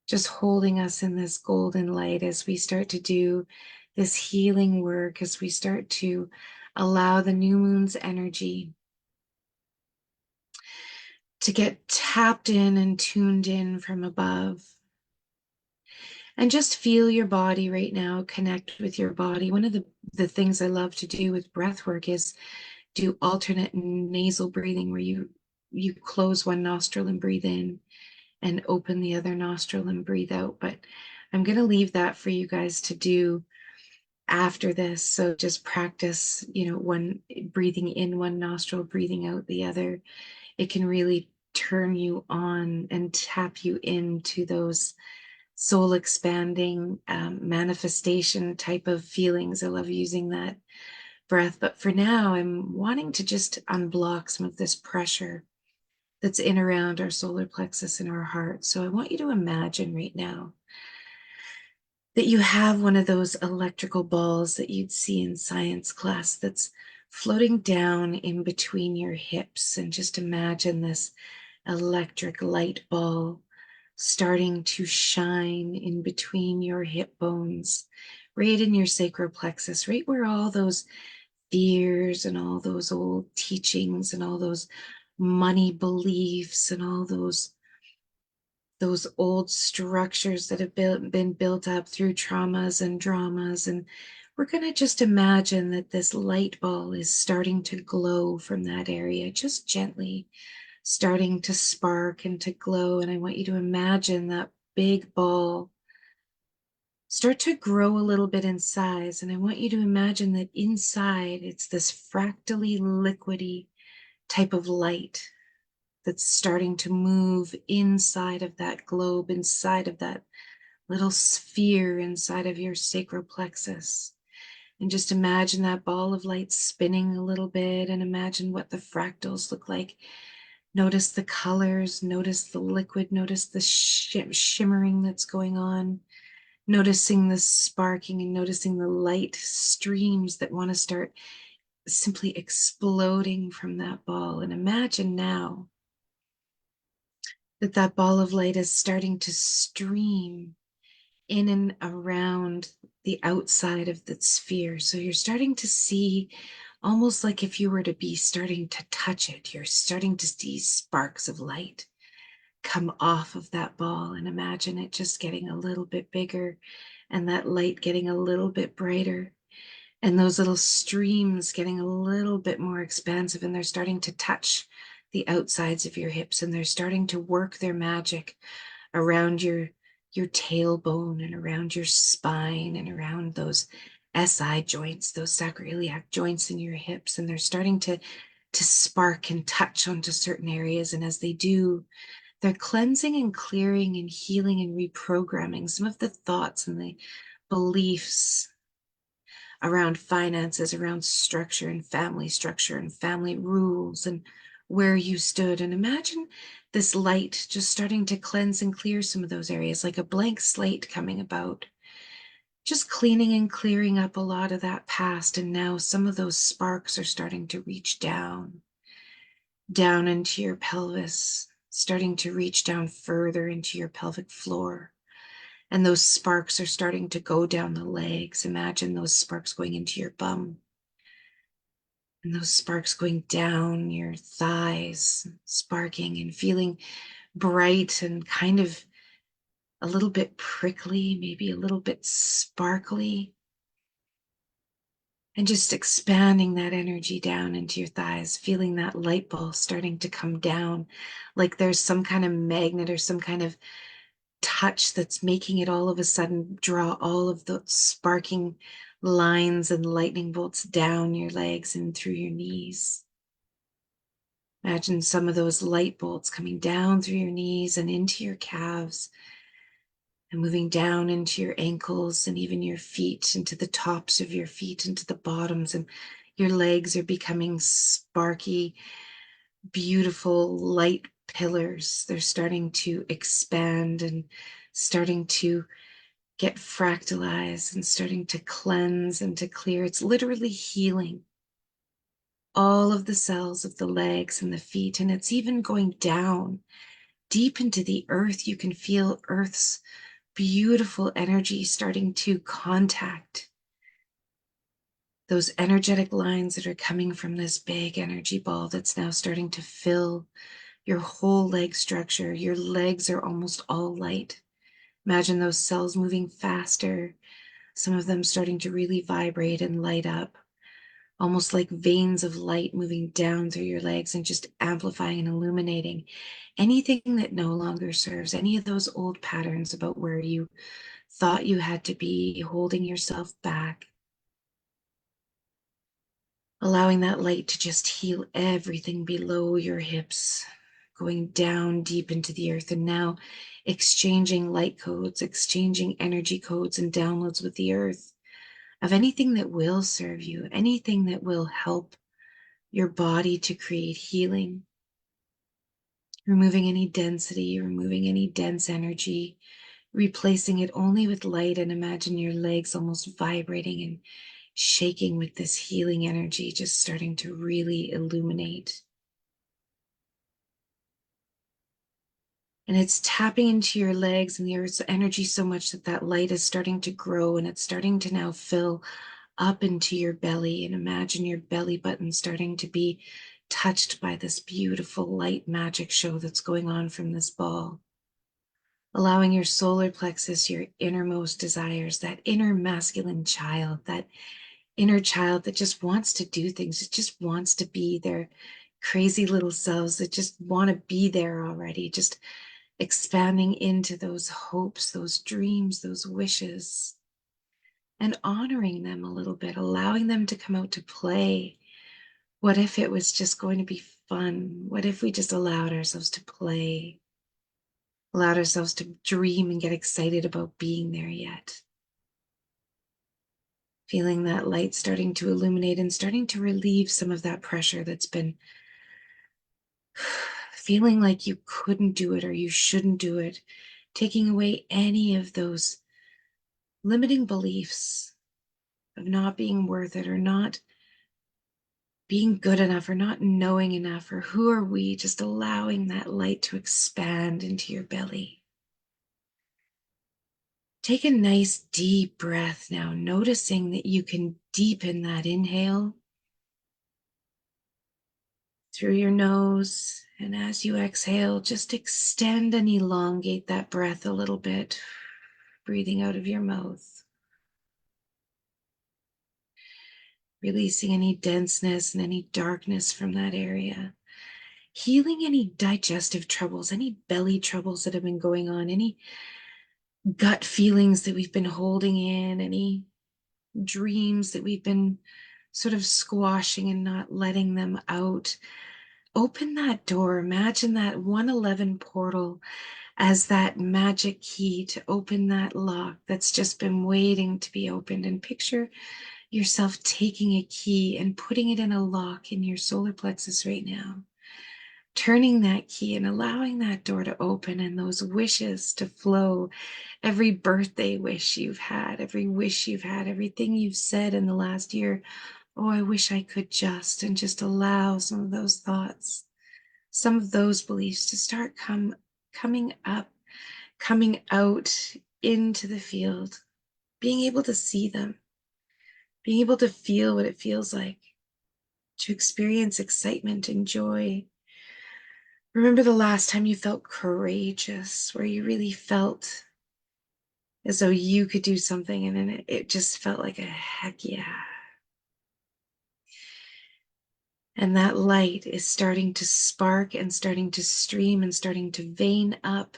just holding us in this golden light as we start to do this healing work, as we start to allow the new moon's energy to get tapped in and tuned in from above. And just feel your body right now, connect with your body. One of the things I love to do with breath work is do alternate nasal breathing where you close one nostril and breathe in and open the other nostril and breathe out. But I'm going to leave that for you guys to do after this. So just practice, one breathing in one nostril, breathing out the other. It can really turn you on and tap you into those soul expanding manifestation type of feelings. I love using that breath. But for now, I'm wanting to just unblock some of this pressure that's in around our solar plexus and our heart. So I want you to imagine right now that you have one of those electrical balls that you'd see in science class that's floating down in between your hips. And just imagine this electric light ball starting to shine in between your hip bones, right in your sacral plexus, right where all those fears and all those old teachings and all those money beliefs and all those old structures that have been built up through traumas and dramas. And we're going to just imagine that this light ball is starting to glow from that area, just gently starting to spark and to glow. And I want you to imagine that big ball start to grow a little bit in size. And I want you to imagine that inside it's this fractally liquidy type of light that's starting to move inside of that globe, inside of that little sphere inside of your sacral plexus. And just imagine that ball of light spinning a little bit and imagine what the fractals look like. Notice the colors, notice the liquid, notice the shimmering that's going on, noticing the sparking and noticing the light streams that want to start simply exploding from that ball. And imagine now that that ball of light is starting to stream in and around the outside of the sphere. So you're starting to see almost like if you were to be starting to touch it, you're starting to see sparks of light come off of that ball, and imagine it just getting a little bit bigger and that light getting a little bit brighter and those little streams getting a little bit more expansive, and they're starting to touch the outsides of your hips and they're starting to work their magic around your tailbone and around your spine and around those SI joints, those sacroiliac joints in your hips, and they're starting to spark and touch onto certain areas. And as they do, they're cleansing and clearing and healing and reprogramming some of the thoughts and the beliefs around finances, around structure and family rules and where you stood, and imagine this light just starting to cleanse and clear some of those areas, like a blank slate coming about, just cleaning and clearing up a lot of that past. And now some of those sparks are starting to reach down into your pelvis, starting to reach down further into your pelvic floor. And those sparks are starting to go down the legs. Imagine those sparks going into your bum, and those sparks going down your thighs, sparking and feeling bright and kind of a little bit prickly, maybe a little bit sparkly. And just expanding that energy down into your thighs, feeling that light bulb starting to come down, like there's some kind of magnet or some kind of touch that's making it all of a sudden draw all of the sparking lines and lightning bolts down your legs and through your knees. Imagine some of those light bolts coming down through your knees and into your calves, and moving down into your ankles and even your feet, into the tops of your feet, into the bottoms, and your legs are becoming sparky, beautiful light pillars. They're starting to expand and starting to get fractalized and starting to cleanse and to clear. It's literally healing all of the cells of the legs and the feet, and it's even going down deep into the earth. You can feel Earth's beautiful energy starting to contact those energetic lines that are coming from this big energy ball that's now starting to fill your whole leg structure. Your legs are almost all light. Imagine those cells moving faster, some of them starting to really vibrate and light up, almost like veins of light moving down through your legs and just amplifying and illuminating anything that no longer serves, any of those old patterns about where you thought you had to be, holding yourself back. Allowing that light to just heal everything below your hips, going down deep into the earth, and now exchanging light codes, exchanging energy codes and downloads with the earth of anything that will serve you, anything that will help your body to create healing, removing any density, removing any dense energy, replacing it only with light. And imagine your legs almost vibrating and shaking with this healing energy, just starting to really illuminate. And it's tapping into your legs and the earth's energy so much that that light is starting to grow, and it's starting to now fill up into your belly. And imagine your belly button starting to be touched by this beautiful light magic show that's going on from this ball. Allowing your solar plexus, your innermost desires, that inner masculine child, that inner child that just wants to do things, it just wants to be their crazy little selves that just want to be there already, just expanding into those hopes, those dreams, those wishes, and honoring them a little bit, allowing them to come out to play. What if it was just going to be fun? What if we just allowed ourselves to play, allowed ourselves to dream and get excited about being there yet? Feeling that light starting to illuminate and starting to relieve some of that pressure that's been feeling like you couldn't do it or you shouldn't do it, taking away any of those limiting beliefs of not being worth it or not being good enough or not knowing enough, or who are we, just allowing that light to expand into your belly. Take a nice deep breath now, noticing that you can deepen that inhale through your nose, and as you exhale, just extend and elongate that breath a little bit, breathing out of your mouth, releasing any denseness and any darkness from that area, healing any digestive troubles, any belly troubles that have been going on, any gut feelings that we've been holding in, any dreams that we've been sort of squashing and not letting them out. Open that door. Imagine that 111 portal as that magic key to open that lock that's just been waiting to be opened. And picture yourself taking a key and putting it in a lock in your solar plexus right now. turning that key and allowing that door to open and those wishes to flow. Every birthday wish you've had, every wish you've had, everything you've said in the last year. Oh, I wish I could just, and just allow some of those thoughts, some of those beliefs to start coming up, coming out into the field, being able to see them, being able to feel what it feels like to experience excitement and joy. Remember the last time you felt courageous, where you really felt as though you could do something, and then it just felt like a heck yeah. And that light is starting to spark and starting to stream and starting to vein up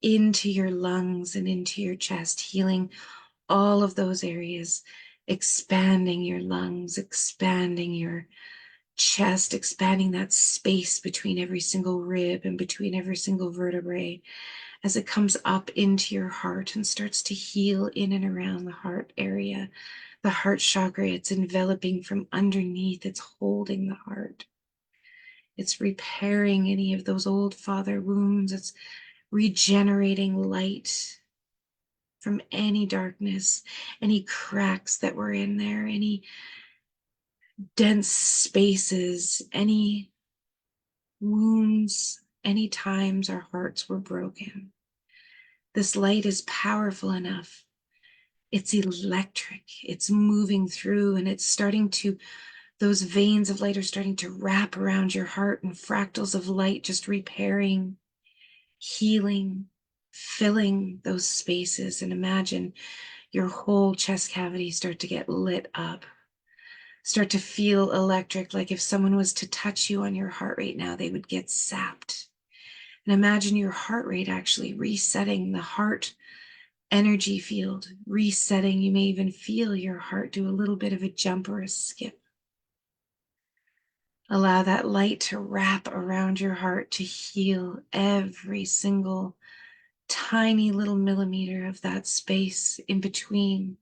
into your lungs and into your chest, healing all of those areas, expanding your lungs, expanding your chest, expanding that space between every single rib and between every single vertebrae as it comes up into your heart and starts to heal in and around the heart area, the heart chakra. It's enveloping from underneath, it's holding the heart. It's repairing any of those old father wounds. It's regenerating light from any darkness, any cracks that were in there, any dense spaces, any wounds, any times our hearts were broken. This light is powerful enough. It's electric. It's moving through, and it's starting to, those veins of light are starting to wrap around your heart, and fractals of light just repairing, healing, filling those spaces. And imagine your whole chest cavity start to get lit up, start to feel electric, like if someone was to touch you on your heart rate now, they would get zapped. And imagine your heart rate actually resetting, the heart energy field resetting. You may even feel your heart do a little bit of a jump or a skip. Allow that light to wrap around your heart to heal every single tiny little millimeter of that space in between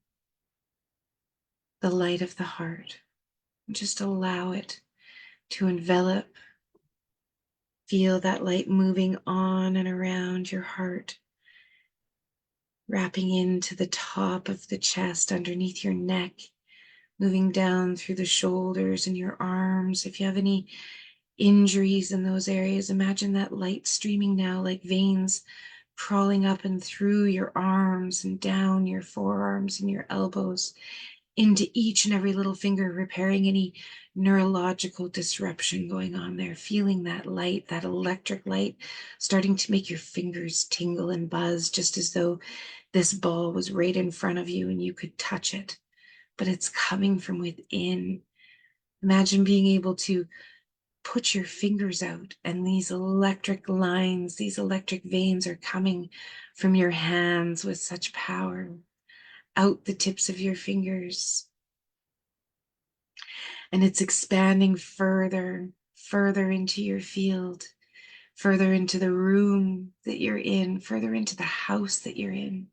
the light of the heart. Just allow it to envelop. Feel that light moving on and around your heart, wrapping into the top of the chest, underneath your neck, moving down through the shoulders and your arms. If you have any injuries in those areas, imagine that light streaming now like veins crawling up and through your arms and down your forearms and your elbows into each and every little finger, repairing any neurological disruption going on there. Feeling that light, that electric light, starting to make your fingers tingle and buzz, just as though this ball was right in front of you and you could touch it, but it's coming from within. Imagine being able to put your fingers out, and these electric lines, these electric veins are coming from your hands with such power out the tips of your fingers. And it's expanding further, further into your field, further into the room that you're in, further into the house that you're in.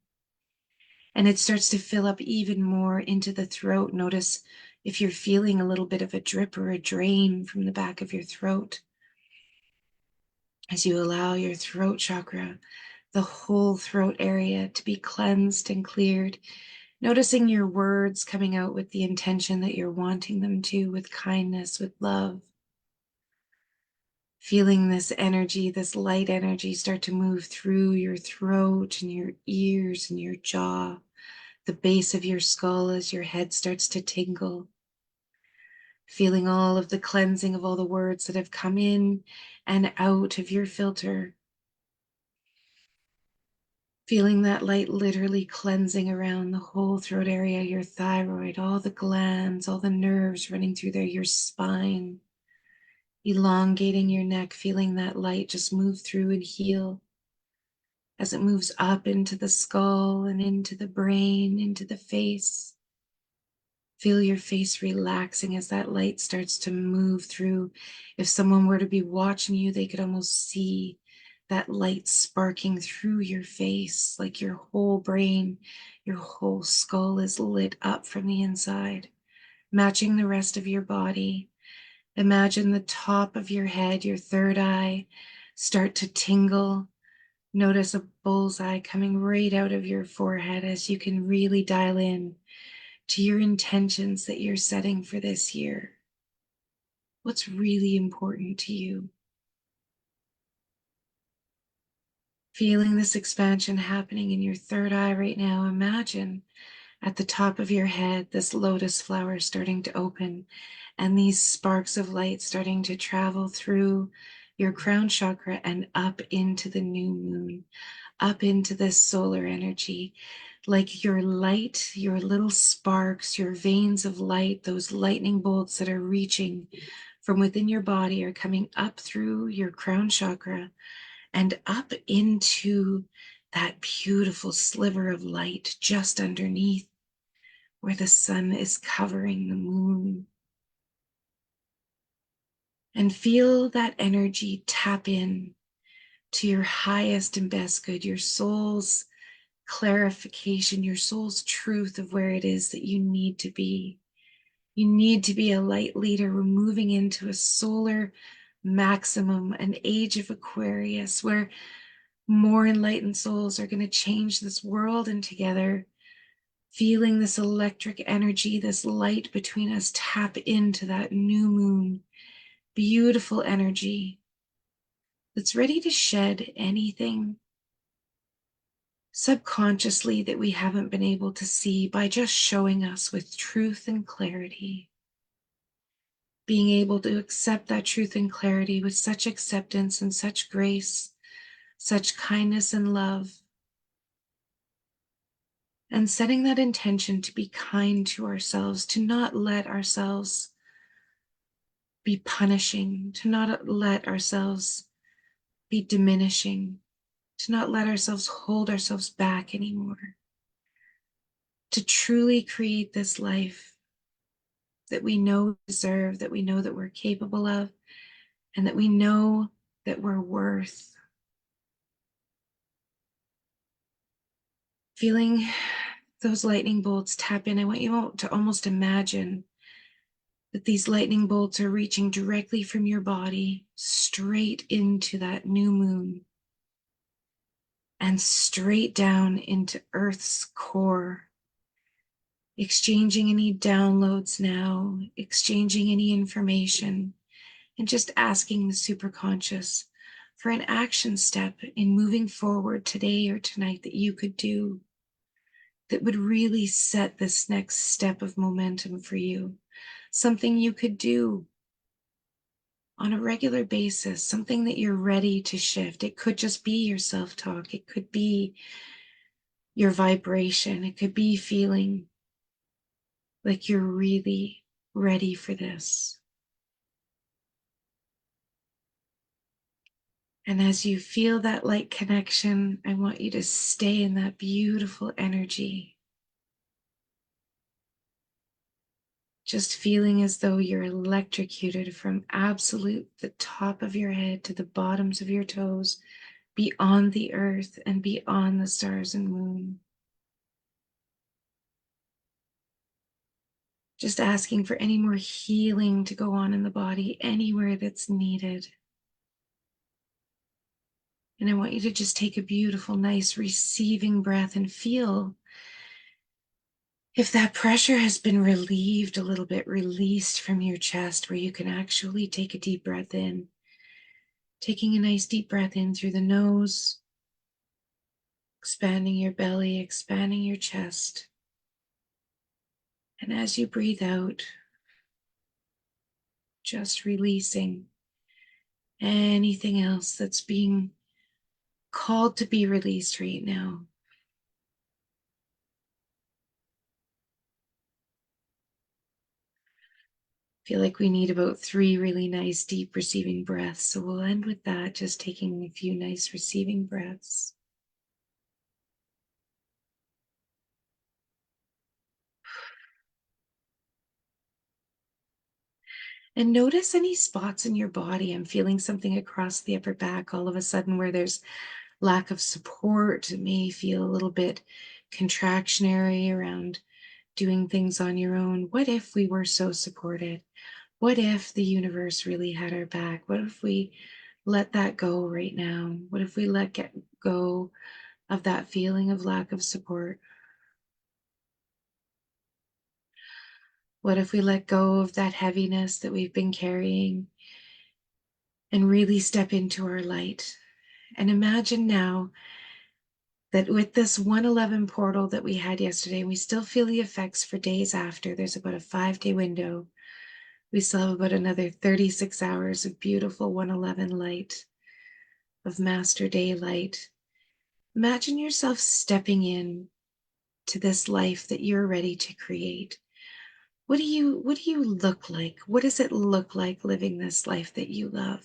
And it starts to fill up even more into the throat. Notice if you're feeling a little bit of a drip or a drain from the back of your throat. As you allow your throat chakra, the whole throat area, to be cleansed and cleared, noticing your words coming out with the intention that you're wanting them to, with kindness, with love. Feeling this energy, this light energy, start to move through your throat and your ears and your jaw, the base of your skull as your head starts to tingle. Feeling all of the cleansing of all the words that have come in and out of your filter. Feeling that light literally cleansing around the whole throat area, your thyroid, all the glands, all the nerves running through there, your spine, elongating your neck, feeling that light just move through and heal as it moves up into the skull and into the brain, into the face. Feel your face relaxing as that light starts to move through. If someone were to be watching you, they could almost see that light sparking through your face, like your whole brain, your whole skull is lit up from the inside, matching the rest of your body. Imagine the top of your head, your third eye, start to tingle. Notice a bullseye coming right out of your forehead as you can really dial in to your intentions that you're setting for this year. What's really important to you? Feeling this expansion happening in your third eye right now, imagine at the top of your head this lotus flower starting to open and these sparks of light starting to travel through your crown chakra and up into the new moon, up into this solar energy. Like your light, your little sparks, your veins of light, those lightning bolts that are reaching from within your body are coming up through your crown chakra and up into that beautiful sliver of light just underneath where the sun is covering the moon. And feel that energy tap in to your highest and best good, your soul's clarification, your soul's truth of where it is that you need to be. You need to be a light leader. We're moving into a solar maximum, an age of Aquarius, where more enlightened souls are going to change this world, and together, feeling this electric energy, this light between us, tap into that new moon, beautiful energy that's ready to shed anything subconsciously that we haven't been able to see by just showing us with truth and clarity. Being able to accept that truth and clarity with such acceptance and such grace, such kindness and love, and setting that intention to be kind to ourselves, to not let ourselves be punishing, to not let ourselves be diminishing, to not let ourselves hold ourselves back anymore, to truly create this life that we know we deserve, that we know that we're capable of, and that we know that we're worth. Feeling those lightning bolts tap in, I want you to almost imagine that these lightning bolts are reaching directly from your body straight into that new moon and straight down into Earth's core, exchanging any downloads now, exchanging any information, and just asking the superconscious for an action step in moving forward today or tonight that you could do that would really set this next step of momentum for you. Something you could do on a regular basis, something that you're ready to shift. It could just be your self-talk. It could be your vibration. It could be feeling like you're really ready for this. And as you feel that light connection, I want you to stay in that beautiful energy. Just feeling as though you're electrocuted from absolute the top of your head to the bottoms of your toes, beyond the earth and beyond the stars and moon. Just asking for any more healing to go on in the body, anywhere that's needed. And I want you to just take a beautiful, nice receiving breath and feel if that pressure has been relieved a little bit, released from your chest, where you can actually take a deep breath in. Taking a nice deep breath in through the nose, expanding your belly, expanding your chest. And as you breathe out, just releasing anything else that's being called to be released right now. Feel like we need about 3 really nice deep receiving breaths. So we'll end with that, just taking a few nice receiving breaths. And notice any spots in your body. I'm feeling something across the upper back all of a sudden where there's lack of support. It may feel a little bit contractionary around doing things on your own. What if we were so supported? What if the universe really had our back? What if we let that go right now? What if we go of that feeling of lack of support? What if we let go of that heaviness that we've been carrying and really step into our light? And imagine now that with this 111 portal that we had yesterday, we still feel the effects for days after. There's about a 5-day window. We still have about another 36 hours of beautiful 111 light, of master daylight. Imagine yourself stepping in to this life that you're ready to create. What do you look like? What does it look like living this life that you love?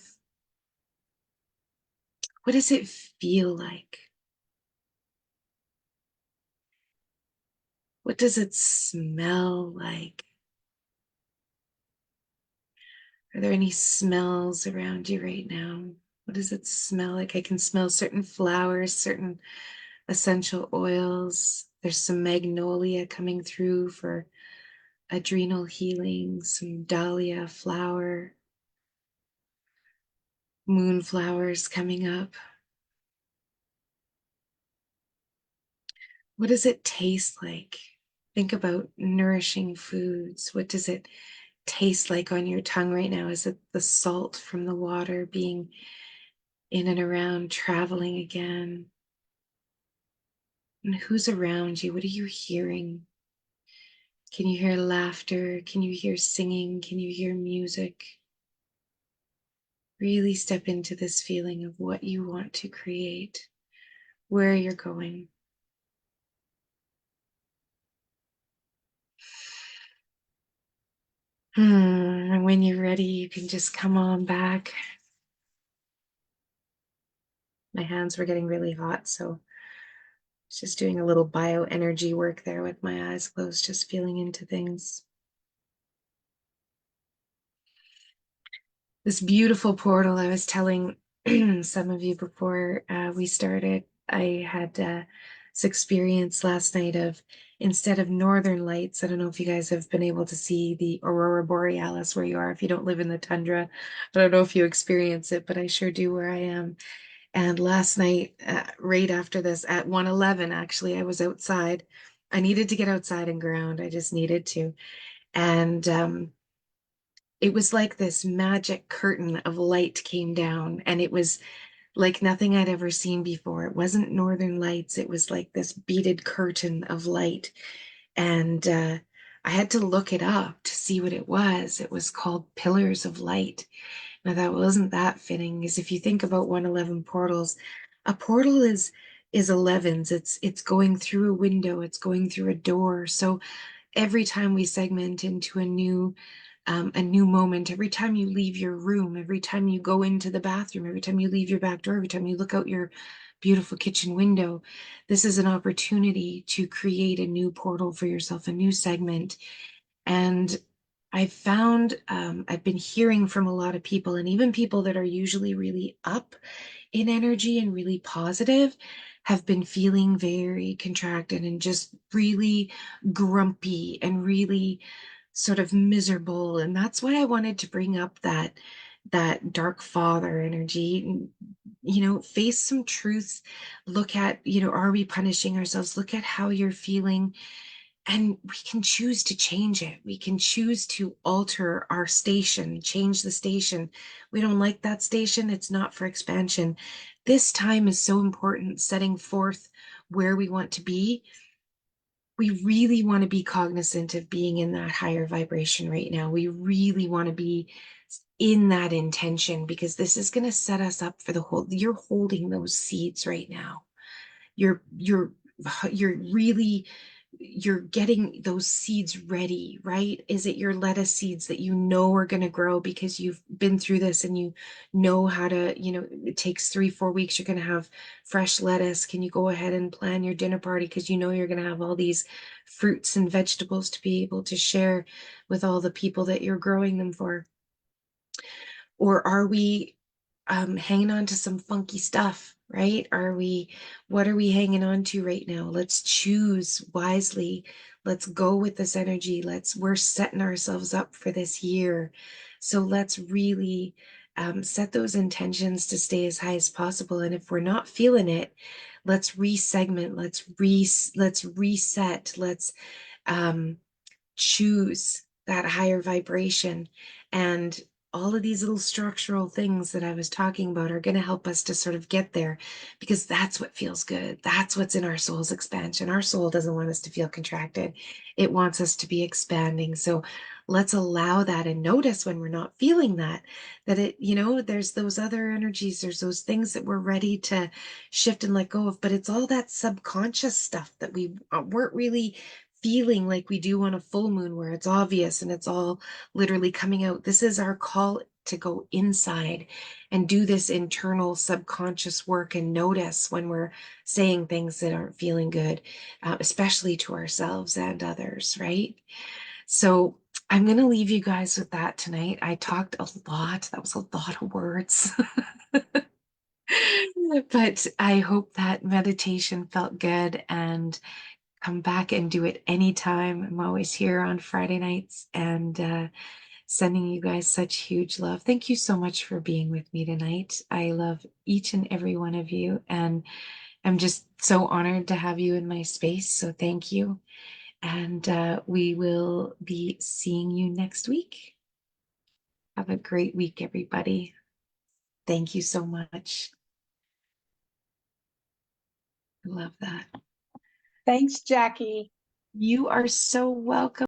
What does it feel like? What does it smell like? Are there any smells around you right now? What does it smell like? I can smell certain flowers, certain essential oils. There's some magnolia coming through for adrenal healing, some dahlia flower, moonflowers coming up. What does it taste like? Think about nourishing foods. What does it taste like on your tongue right now? Is it the salt from the water being in and around, traveling again? And who's around you? What are you hearing? Can you hear laughter? Can you hear singing? Can you hear music? Really step into this feeling of what you want to create, where you're going. And when you're ready, you can just come on back. My hands were getting really hot, so I was just doing a little bioenergy work there with my eyes closed, just feeling into things. This beautiful portal, I was telling some of you before we started, I had this experience last night of, instead of northern lights, I don't know if you guys have been able to see the aurora borealis where you are. If you don't live in the tundra, I don't know if you experience it, but I sure do where I am. And last night, right after this, at 111, actually, I was outside. I needed to get outside and ground. I just needed to. And it was like this magic curtain of light came down, and it was like nothing I'd ever seen before. It wasn't northern lights. It was like this beaded curtain of light. And I had to look it up to see what it was. It was called Pillars of Light. Now that wasn't that fitting, because if you think about 111 portals, a portal is 11s. It's going through a window, it's going through a door. So every time we segment into a new moment, every time you leave your room, every time you go into the bathroom, every time you leave your back door, every time you look out your beautiful kitchen window, this is an opportunity to create a new portal for yourself, a new segment. And I've found, I've been hearing from a lot of people, and even people that are usually really up in energy and really positive, have been feeling very contracted and just really grumpy and really sort of miserable. And that's why I wanted to bring up that dark father energy. Face some truths. Look at, are we punishing ourselves? Look at how you're feeling, and we can choose to change it. We can choose to alter our station, change the station. We don't like that station, it's not for expansion. This time is so important, setting forth where we want to be. We really want to be cognizant of being in that higher vibration right now. We really want to be in that intention, because this is going to set us up for the whole. You're holding those seeds right now. You're really, you're getting those seeds ready, right? Is it your lettuce seeds that you know are going to grow because you've been through this and you know how to, it takes 3-4 weeks, you're going to have fresh lettuce. Can you go ahead and plan your dinner party because you know you're going to have all these fruits and vegetables to be able to share with all the people that you're growing them for? Or are we hanging on to some funky stuff, right? What are we hanging on to right now? Let's choose wisely. Let's go with this energy. We're setting ourselves up for this year So let's really set those intentions to stay as high as possible. And if we're not feeling it, let's resegment, let's reset, let's um, choose that higher vibration. And all of these little structural things that I was talking about are going to help us to sort of get there, because that's what feels good. That's what's in our soul's expansion. Our soul doesn't want us to feel contracted. It wants us to be expanding. So let's allow that and notice when we're not feeling that, there's those other energies, there's those things that we're ready to shift and let go of, but it's all that subconscious stuff that we weren't really feeling like we do on a full moon, where it's obvious and it's all literally coming out. This is our call to go inside and do this internal subconscious work and notice when we're saying things that aren't feeling good, especially to ourselves and others, right? So I'm going to leave you guys with that tonight. I talked a lot. That was a lot of words. But I hope that meditation felt good, and come back and do it anytime. I'm always here on Friday nights, and sending you guys such huge love. Thank you so much for being with me tonight. I love each and every one of you, and I'm just so honored to have you in my space. So thank you. And we will be seeing you next week. Have a great week, everybody. Thank you so much. I love that. Thanks, Jackie. You are so welcome.